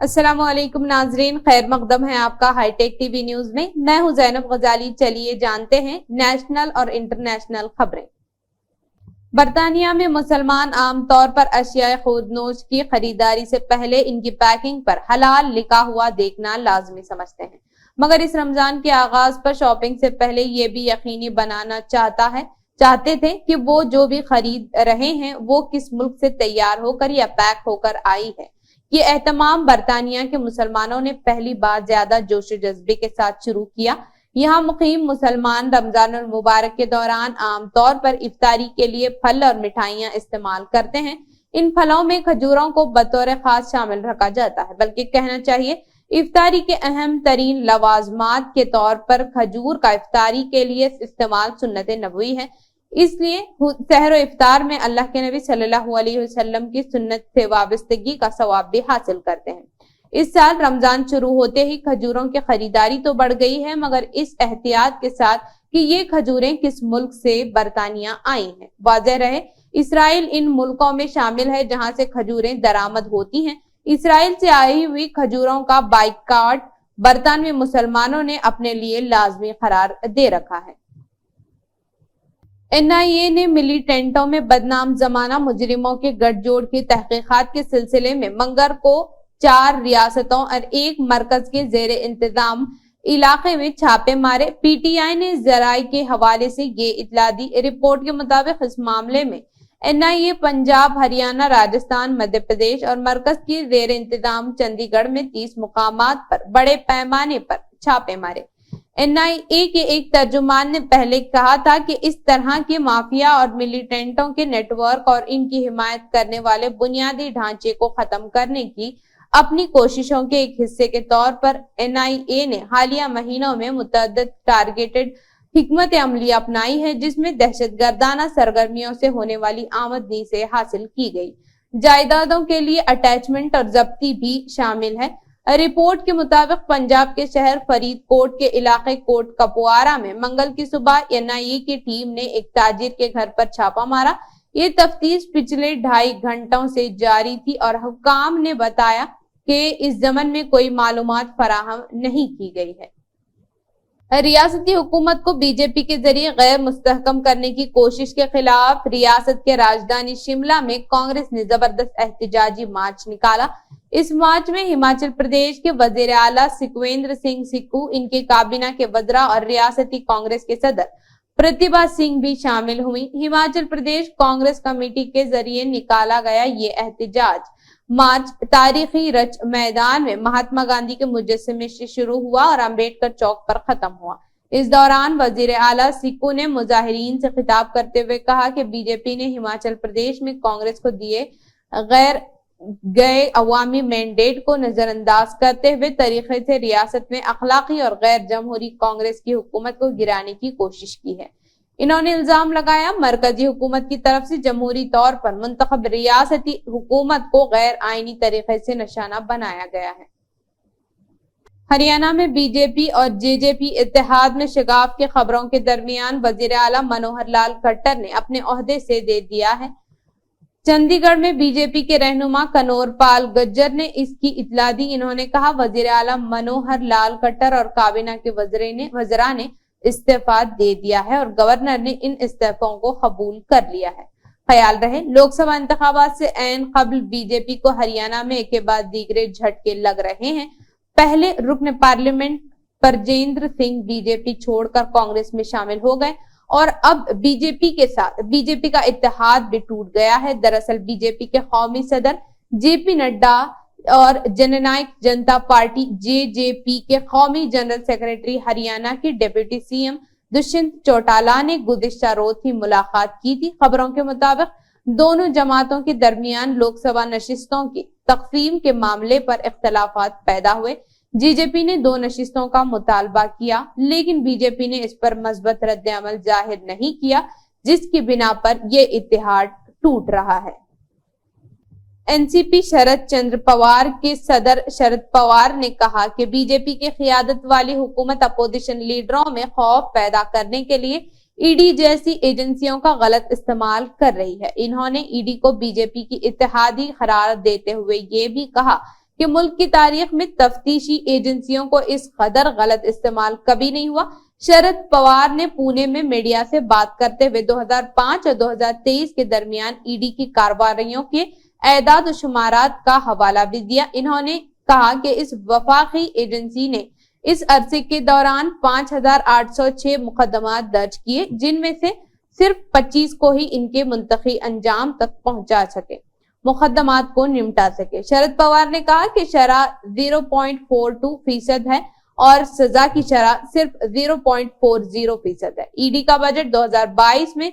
अस्सलाम वालेकुम नाजरीन, खैर मकदम है आपका हाईटेक टीवी न्यूज में। मैं हूं ज़ैनब गजाली। चलिए जानते हैं नेशनल और इंटरनेशनल खबरें। बरतानिया में मुसलमान आमतौर पर अशिया खुर्दनोश की खरीदारी से पहले इनकी पैकिंग पर हलाल लिखा हुआ देखना लाजमी समझते हैं, मगर इस रमजान के आगाज पर शॉपिंग से पहले ये भी यकीनी बनाना चाहते थे कि वो जो भी खरीद रहे हैं वो किस मुल्क से तैयार होकर या पैक होकर आई है। ये एहतमाम बरतानिया के मुसलमानों ने पहली बार ज्यादा जोश जज्बे के साथ शुरू किया। यहाँ मुकीम मुसलमान रमजान मुबारक के दौरान आमतौर पर इफ्तारी के लिए फल और मिठाइयाँ इस्तेमाल करते हैं। इन फलों में खजूरों को बतौर खास शामिल रखा जाता है, बल्कि कहना चाहिए इफ्तारी के अहम तरीन लवाजमात के तौर पर खजूर का इफ्तारी के लिए इस्तेमाल सुन्नत नबवी है। इसलिए सहर इफ्तार में अल्लाह के नबी सल्लल्लाहु अलैहि वसल्लम की सुन्नत से वाबस्तगी का सवाब भी हासिल करते हैं। इस साल रमजान शुरू होते ही खजूरों की खरीदारी तो बढ़ गई है, मगर इस एहतियात के साथ कि ये खजूरें किस मुल्क से बरतानिया आई हैं। वाज़ेह रहे, इसराइल इन मुल्कों में शामिल है जहां से खजूरें दरामद होती हैं। इसराइल से आई हुई खजूरों का बाइकाट बरतानवी मुसलमानों ने अपने लिए लाजमी करार दे रखा है। NIA ने मिलिटेंटों में बदनाम जमाना मुजरिमों के गठजोड़ की तहकीकात के सिलसिले में मंगर को 4 रियासतों और 1 मरकज के जेरे इंतजाम इलाके में छापे मारे। PTI ने जराए के हवाले से ये इतला दी। रिपोर्ट के मुताबिक इस मामले में NIA पंजाब, हरियाणा, राजस्थान, मध्य प्रदेश और मरकज की जेरे इंतजाम चंडीगढ़ में 30 मुकामात पर बड़े पैमाने पर छापे मारे। NIA के एक तर्जुमान ने पहले कहा था कि इस तरह के माफिया और मिलिटेंटों के नेटवर्क और इनकी हिमायत करने वाले बुनियादी ढांचे को खत्म करने की अपनी कोशिशों के एक हिस्से के तौर पर NIA ने हालिया महीनों में मुतअद्दिद टारगेटेड हिकमत अमली अपनाई है, जिसमें दहशतगर्दाना सरगर्मियों से होने वाली आमदनी से हासिल की गई जायदादों के लिए अटैचमेंट और जब्ती भी शामिल है। रिपोर्ट के मुताबिक पंजाब के शहर फरीदकोट के इलाके कोट कपुआरा में मंगल की सुबह NIA की टीम ने एक ताजिर के घर पर छापा मारा। ये तफ्तीश पिछले 2.5 घंटों से जारी थी और हुक्काम ने बताया कि इस जमन में कोई मालूमात फराहम नहीं की गई है। रियासती हुकूमत को बीजेपी के जरिए गैर मुस्तहकम करने की कोशिश के खिलाफ रियासत के राजधानी शिमला में कांग्रेस ने जबरदस्त एहतजाजी मार्च निकाला। इस मार्च में हिमाचल प्रदेश के वजीर आला सुखविंदर सिंह सुक्खू, इनके काबीना के वज़रा और रियासती कांग्रेस के सदर प्रतिभा सिंह भी शामिल हुई। हिमाचल प्रदेश कांग्रेस कमेटी के जरिए निकाला गया ये एहतजाज मार्च तारीखी रच मैदान में महात्मा गांधी के मुजस्समे से शुरू हुआ और अम्बेडकर चौक पर खत्म हुआ। इस दौरान वजीर आला सुक्खू ने मुजाहिरीन से खिताब करते हुए कहा कि बीजेपी ने हिमाचल प्रदेश में कांग्रेस को दिए गए अवामी मैंडेट को नजरअंदाज करते हुए तरीके से रियासत में अखलाकी और गैर जमहूरी कांग्रेस की हुकूमत को गिराने की कोशिश की है। इन्होंने इल्जाम लगाया मरकजी हुकूमत की तरफ से जमहूरी तौर पर मुंतखब रियासती हुकूमत को गैर आईनी तरीके से निशाना बनाया गया है। हरियाणा में बीजेपी और JJP इत्तेहाद में शिगाफ की खबरों के दरमियान वजीर आला मनोहर लाल खट्टर ने अपने ओहदे से दे दिया है। चंडीगढ़ में बीजेपी के रहनुमा कनोर पाल गज्जर ने इसकी इतला दी। इन्होंने कहा वजीर आला मनोहर लाल खट्टर और काबीना के वज़रा ने इस्तीफा दे दिया है और गवर्नर ने इन इस्तीफों को कबूल कर लिया है। ख्याल रहे, लोकसभा इंतखाबात से ऐन कबल बीजेपी को हरियाणा में एक के बाद दीगरे झटके लग रहे हैं। पहले रुकन पार्लियामेंट परजेंद्र सिंह बीजेपी छोड़कर कांग्रेस में शामिल हो गए और अब बीजेपी के साथ बीजेपी का इत्तेहाद भी टूट गया है। दरअसल बीजेपी के कौमी सदर JP नड्डा और जननायक जनता पार्टी JJP के कौमी जनरल सेक्रेटरी हरियाणा की डिप्टी CM दुष्यंत चौटाला ने गुज़िश्ता रोज ही मुलाकात की थी। खबरों के मुताबिक दोनों जमातों के दरमियान लोकसभा नशिस्तों की तकसीम के मामले पर इख्तलाफात पैदा हुए। JJP ने 2 नशिस्तों का मुतालबा किया, लेकिन बीजेपी ने इस पर मज़बूत रद्द-ए-अमल जाहिर नहीं किया, जिसकी बिना पर यह इत्तेहाद टूट रहा है। NCP शरद चंद्र पवार के सदर शरद पवार ने कहा कि बीजेपी की क़ियादत वाली हुकूमत अपोजिशन लीडरों में खौफ पैदा करने के लिए ED जैसी एजेंसियों का गलत इस्तेमाल कर रही है। इन्होंने ED को बीजेपी की इत्तेहादी करार देते हुए ये भी कहा کہ ملک کی تاریخ میں تفتیشی ایجنسیوں کو اس قدر غلط استعمال کبھی نہیں ہوا۔ شرد پوار نے پونے میں میڈیا سے بات کرتے ہوئے 2005 اور 2023 کے درمیان ای ڈی کی کارروائیوں کے اعداد و شمارات کا حوالہ بھی دیا۔ انہوں نے کہا کہ اس وفاقی ایجنسی نے اس عرصے کے دوران 5806 مقدمات درج کیے، جن میں سے صرف 25 کو ہی ان کے منطقی انجام تک پہنچا سکے، مقدمات کو نمٹا سکے۔ شرد پوار نے کہا کہ شرح 0.42% ہے اور سزا کی شرح صرف 0.40% ہے۔ ای ڈی کا بجٹ 2022 میں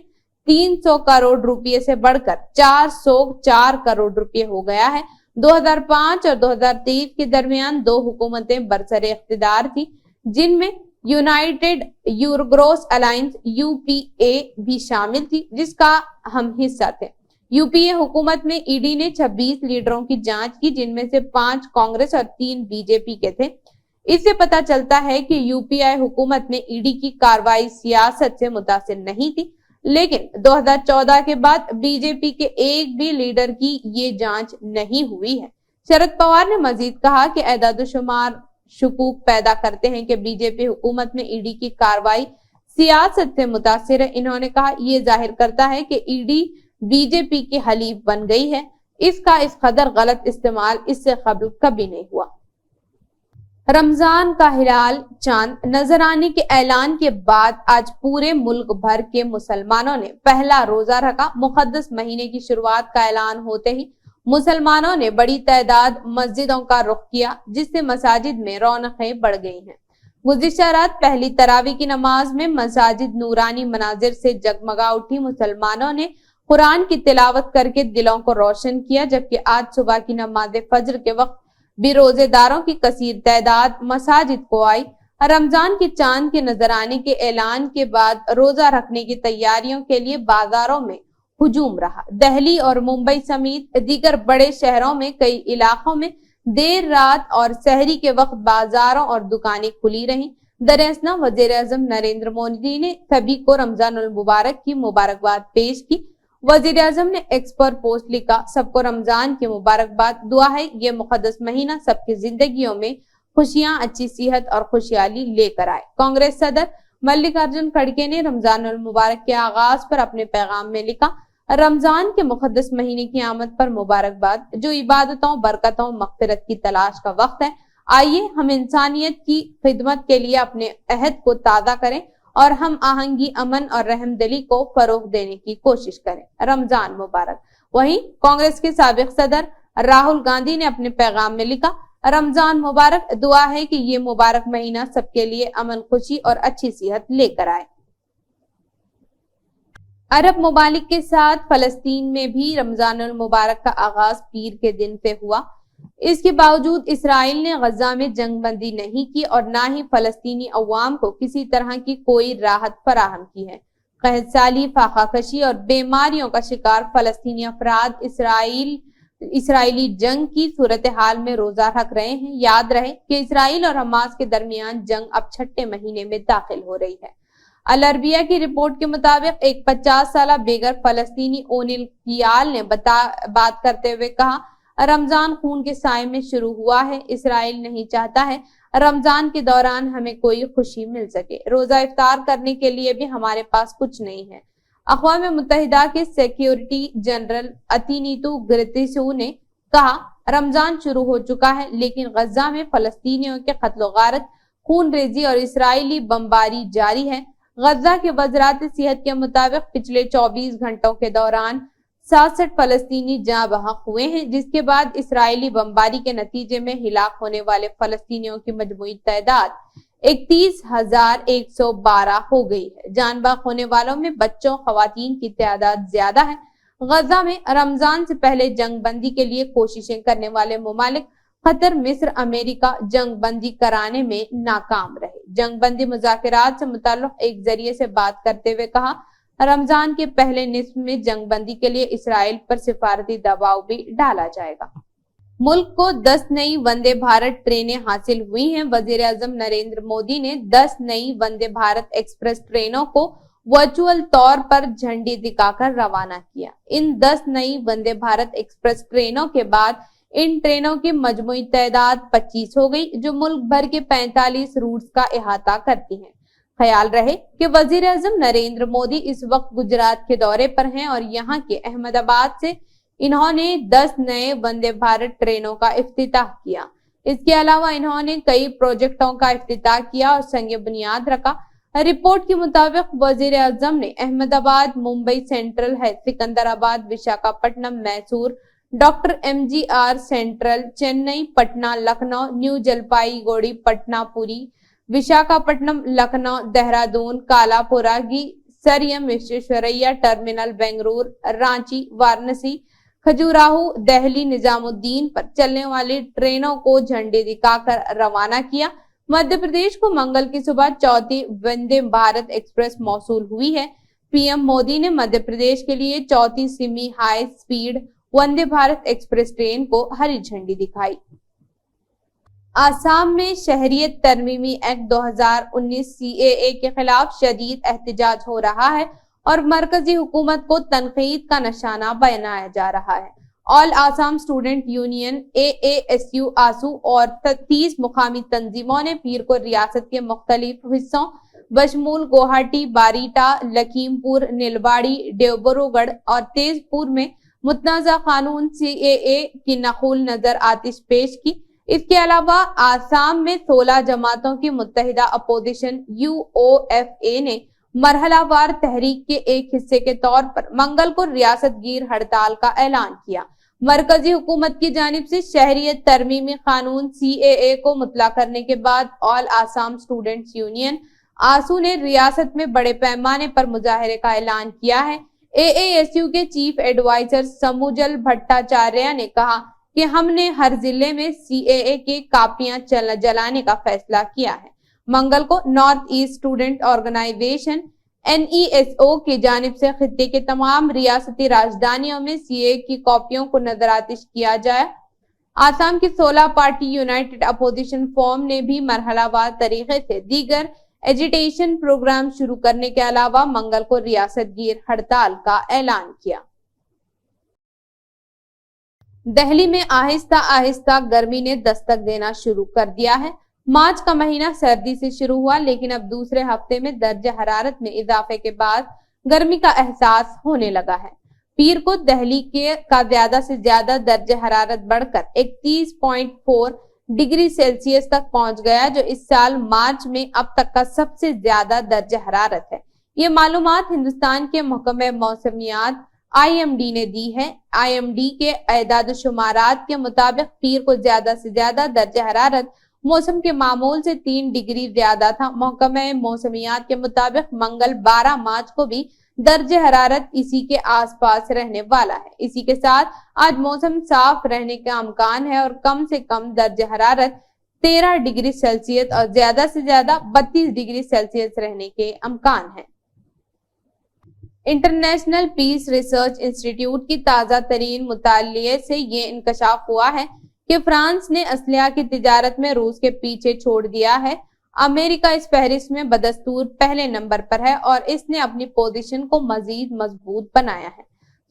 300 کروڑ روپے سے بڑھ کر 404 کروڑ روپے ہو گیا ہے۔ 2005 اور 2023 کے درمیان 2 حکومتیں برسر اقتدار تھی، جن میں یونائیٹڈ یوروگروس الائنس UPA بھی شامل تھی، جس کا ہم حصہ تھے۔ UPA حکومت میں ای ڈی نے 26 لیڈروں کی جانچ کی، جن میں سے 5 کانگریس اور 3 BJP کے تھے۔ اس سے پتہ چلتا ہے کہ UPA حکومت میں ای ڈی کی کارروائی سیاست سے متاثر نہیں تھی، لیکن 2014 کے بعد BJP کے ایک بھی لیڈر کی یہ جانچ نہیں ہوئی ہے۔ شرد پوار نے مزید کہا کہ اعداد و شمار شکوک پیدا کرتے ہیں کہ BJP حکومت میں ای ڈی کی کارروائی سیاست سے متاثر ہے۔ انہوں نے کہا یہ ظاہر کرتا ہے کہ ای ڈی BJP کی حلیف بن گئی ہے۔ اس کا اس قدر غلط استعمال اس سے قبل کبھی نہیں ہوا۔ رمضان کا ہلال چاند نظر آنے کے اعلان کے بعد آج پورے ملک بھر کے مسلمانوں نے پہلا روزہ رکھا۔ مقدس مہینے کی شروعات کا اعلان ہوتے ہی مسلمانوں نے بڑی تعداد مسجدوں کا رخ کیا، جس سے مساجد میں رونقیں بڑھ گئی ہیں۔ گزشتہ رات پہلی تراویح کی نماز میں مساجد نورانی مناظر سے جگمگا اٹھی۔ مسلمانوں نے قرآن کی تلاوت کر کے دلوں کو روشن کیا، جبکہ آج صبح کی نماز فجر کے وقت بھی روزے داروں کی کثیر تعداد مساجد کو آئی۔ رمضان کے چاند کے نظر آنے کے اعلان کے بعد روزہ رکھنے کی تیاریوں کے لیے بازاروں میں ہجوم رہا۔ دہلی اور ممبئی سمیت دیگر بڑے شہروں میں کئی علاقوں میں دیر رات اور سحری کے وقت بازاروں اور دکانیں کھلی رہیں۔ دراصل وزیر اعظم نریندر مودی نے سبھی کو رمضان المبارک کی مبارکباد پیش کی۔ وزیر اعظم نے ایکس پر پوسٹ لکھا، سب کو رمضان کی مبارکباد، دعا ہے یہ مقدس مہینہ سب کی زندگیوں میں خوشیاں، اچھی صحت اور خوشحالی لے کر آئے۔ کانگریس صدر ملکارجن کھڑگے نے رمضان المبارک کے آغاز پر اپنے پیغام میں لکھا، رمضان کے مقدس مہینے کی آمد پر مبارکباد، جو عبادتوں، برکتوں، مغفرت کی تلاش کا وقت ہے۔ آئیے ہم انسانیت کی خدمت کے لیے اپنے عہد کو تازہ کریں اور ہم آہنگی، امن اور رحم دلی کو فروغ دینے کی کوشش کریں۔ رمضان مبارک۔ وہیں کانگریس کے سابق صدر راہل گاندھی نے اپنے پیغام میں لکھا، رمضان مبارک، دعا ہے کہ یہ مبارک مہینہ سب کے لیے امن، خوشی اور اچھی صحت لے کر آئے۔ عرب ممالک کے ساتھ فلسطین میں بھی رمضان المبارک کا آغاز پیر کے دن سے ہوا۔ اس کے باوجود اسرائیل نے غزہ میں جنگ بندی نہیں کی اور نہ ہی فلسطینی عوام کو کسی طرح کی کوئی راحت فراہم کی ہے۔ قحط سالی، فاقہ کشی اور بیماریوں کا شکار فلسطینی افراد اسرائیلی جنگ کی صورتحال میں روزہ رکھ رہے ہیں۔ یاد رہے کہ اسرائیل اور حماس کے درمیان جنگ اب 6 مہینے میں داخل ہو رہی ہے۔ العربیہ کی رپورٹ کے مطابق ایک 50 سالہ بیگر فلسطینی اونیل کیال نے بات کرتے ہوئے کہا، رمضان خون کے سائے میں شروع ہوا ہے۔ اسرائیل نہیں چاہتا ہے رمضان کے دوران ہمیں کوئی خوشی مل سکے۔ روزہ افطار کرنے کے لیے بھی ہمارے پاس کچھ نہیں ہے۔ اقوام متحدہ کے سیکیورٹی جنرل اتینیتو گریتیسو نے کہا، رمضان شروع ہو چکا ہے، لیکن غزہ میں فلسطینیوں کے قتل و غارت، خون ریزی اور اسرائیلی بمباری جاری ہے۔ غزہ کے وزارت صحت کے مطابق پچھلے 24 گھنٹوں کے دوران 67 فلسطینی جاں بحق ہوئے ہیں، جس کے بعد اسرائیلی بمباری کے نتیجے میں ہلاک ہونے والے فلسطینیوں کی مجموعی تعداد 31,112 ہو گئی ہے۔ جان بحق ہونے والوں میں بچوں، خواتین کی تعداد زیادہ ہے۔ غزہ میں رمضان سے پہلے جنگ بندی کے لیے کوششیں کرنے والے ممالک قطر، مصر، امریکہ جنگ بندی کرانے میں ناکام رہے۔ جنگ بندی مذاکرات سے متعلق ایک ذریعے سے بات کرتے ہوئے کہا، رمضان کے پہلے نصف میں جنگ بندی کے لیے اسرائیل پر سفارتی دباؤ بھی ڈالا جائے گا۔ ملک کو 10 نئی وندے بھارت ٹرینیں حاصل ہوئی ہیں۔ وزیر اعظم نریندر مودی نے 10 نئی وندے بھارت ایکسپریس ٹرینوں کو ورچوئل طور پر جھنڈی دکھا کر روانہ کیا۔ ان 10 نئی وندے بھارت ایکسپریس ٹرینوں کے بعد इन ट्रेनों की मजमूई तादाद 25 हो गई, जो मुल्क भर के 45 रूट्स का अहाता करती हैं। ख्याल रहे कि वजीर आजम नरेंद्र मोदी इस वक्त गुजरात के दौरे पर हैं और यहाँ के अहमदाबाद से इन्होंने 10 नए वंदे भारत ट्रेनों का इफ्तिताह किया। इसके अलावा इन्होंने कई प्रोजेक्टों का इफ्तिताह किया और संग बुनियाद रखा। रिपोर्ट के मुताबिक वजीर आजम ने अहमदाबाद, मुंबई सेंट्रल है, Secunderabad, Visakhapatnam, Mysore, Doctor MGR Central, Chennai, Patna, Lucknow, New Jalpaiguri, Patna, Puri, Visakhapatnam, Lucknow, Dehradun, Kalaburagi, Sir M Visvesvaraya Terminal, Bengaluru, Ranchi, Varanasi, Khajuraho, Delhi, Nizamuddin पर चलने वाली ट्रेनों को झंडी दिखाकर रवाना किया। मध्य प्रदेश को मंगल की सुबह चौथी वंदे भारत एक्सप्रेस मौसूल हुई है। पीएम मोदी ने मध्य प्रदेश के लिए चौथी semi high speed Vande Bharat express train को हरी झंडी दिखाई। आसाम में शहरियत तरमीमी एक्ट 2019 CAA के खिलाफ शदीद एहतजाज हो रहा है और मरकजी हुकूमत को तनकीद का निशाना बनाया जा रहा है। All Assam student union AASU आसू और 30 मुकामी तंजीमों ने पीर को रियासत के मुख्तलिफ हिस्सों बशमूल गुवाहाटी, बारीटा, लखीमपुर, नीलबाड़ी, डिब्रूगढ़ और तेजपुर में मुतनाज़ा कानून CAA की नकुल नजर आतिश पेश की। इसके अलावा आसाम में 16 जमातों की मुत्तहिदा अपोजिशन UOFA ने मरहलावार तहरीक के एक हिस्से के तौर पर मंगल को रियासत गिर हड़ताल का ऐलान किया। मरकजी हुकूमत की जानिब से शहरियत तरमीमी कानून CAA को मुतला करने के बाद ऑल आसाम स्टूडेंट्स यूनियन आसू ने रियासत में बड़े पैमाने पर मुजाहरे का ऐलान किया है। AASU के चीफ एडवाइजर समूजल भट्टाचार्य ने कहा कि हमने हर जिले में CAA के कापियां जलाने का फैसला किया है। मंगल को North East student organisation NESO की जानिब से खित्ते के तमाम रियासती राजधानियों में CAA की कॉपियों को नजरातिश किया जाए। आसाम की 16 पार्टी यूनाइटेड अपोजिशन फॉर्म ने भी मरहलावार तरीके से दीगर एजिटेशन प्रोग्राम शुरू करने के अलावा मंगल को रियासत गिर हड़ताल का ऐलान किया। दिल्ली में आहिस्ता आहिस्ता गर्मी ने दस्तक देना शुरू कर दिया है। मार्च का महीना सर्दी से शुरू हुआ, लेकिन अब दूसरे हफ्ते में दर्जे हरारत में इजाफे के बाद गर्मी का एहसास होने लगा है। पीर को दिल्ली का ज्यादा से ज्यादा दर्जे हरारत बढ़कर 31.4 डिग्री सेल्सियस तक पहुंच गया, जो इस साल मार्च में अब तक का सबसे ज्यादा दर्जे हरारत है। ये मालूमात हिंदुस्तान के महकमे मौसमियात IMD ने दी है। IMD के एदाद शुमारात के मुताबिक पीर को ज्यादा से ज्यादा दर्जे हरारत मौसम के मामूल से 3 डिग्री ज्यादा था। महकमे मौसमियात के मुताबिक मंगल 12 मार्च को भी दर्जे हरारत इसी के आसपास रहने वाला है। इसी के साथ आज मौसम साफ रहने का इम्कान है और कम से कम दर्जे हरारत 13 डिग्री सेल्सियस और ज्यादा से ज्यादा 32 डिग्री सेल्सियस रहने के इम्कान है। इंटरनेशनल पीस रिसर्च इंस्टीट्यूट की ताजा तरीन मुतालिए से ये इंकशाफ हुआ है कि फ्रांस ने असलहा की तिजारत में रूस के पीछे छोड़ दिया है। अमेरिका इस फहरिस्त में बदस्तूर पहले नंबर पर है और इसने अपनी पोजीशन को मजीद मजबूत बनाया है।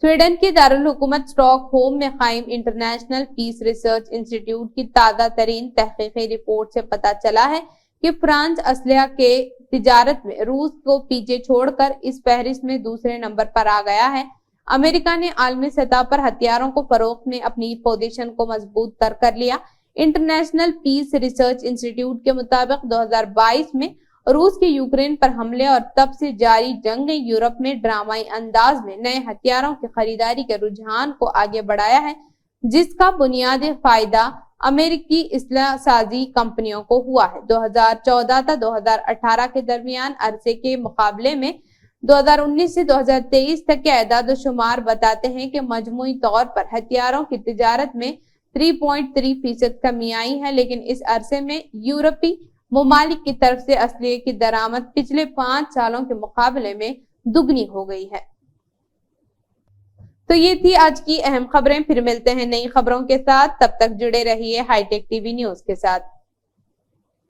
स्वीडन की दारुल हुकूमत स्टॉकहोम में कायम इंटरनेशनल पीस रिसर्च इंस्टीट्यूट की ताजा तरीन तहकीकी रिपोर्ट से पता चला है कि फ्रांस असलहा के तिजारत में रूस को पीछे छोड़कर इस फहरिस्त में दूसरे नंबर पर आ गया है। अमेरिका ने आलमी सतह पर हथियारों को फरोख्त में अपनी पोजीशन को मजबूत कर लिया। इंटरनेशनल पीस रिसर्च इंस्टीट्यूट के मुताबिक 2022 में रूस के यूक्रेन पर हमले और तब से जारी जंग ने यूरोप में ड्रामाई अंदाज में नए हथियारों की खरीदारी के रुझान को आगे बढ़ाया है, जिसका बुनियादी फायदा अमेरिकी इसलाह साजी कंपनियों को हुआ है। 2014 से 2018 के दरमियान अरसे के मुकाबले में 2019 से 2023 तक के एदाद शुमार बताते हैं कि मजमूई तौर पर हथियारों की तिजारत में 3.3% कमी आई है, लेकिन इस अरसे में यूरोपी मुमालिक की तरफ से असलहे की दरामद पिछले 5 सालों के मुकाबले में दुगनी हो गई है। तो ये थी आज की अहम खबरें। फिर मिलते हैं नई खबरों के साथ, तब तक जुड़े रहिए हाईटेक टीवी न्यूज के साथ।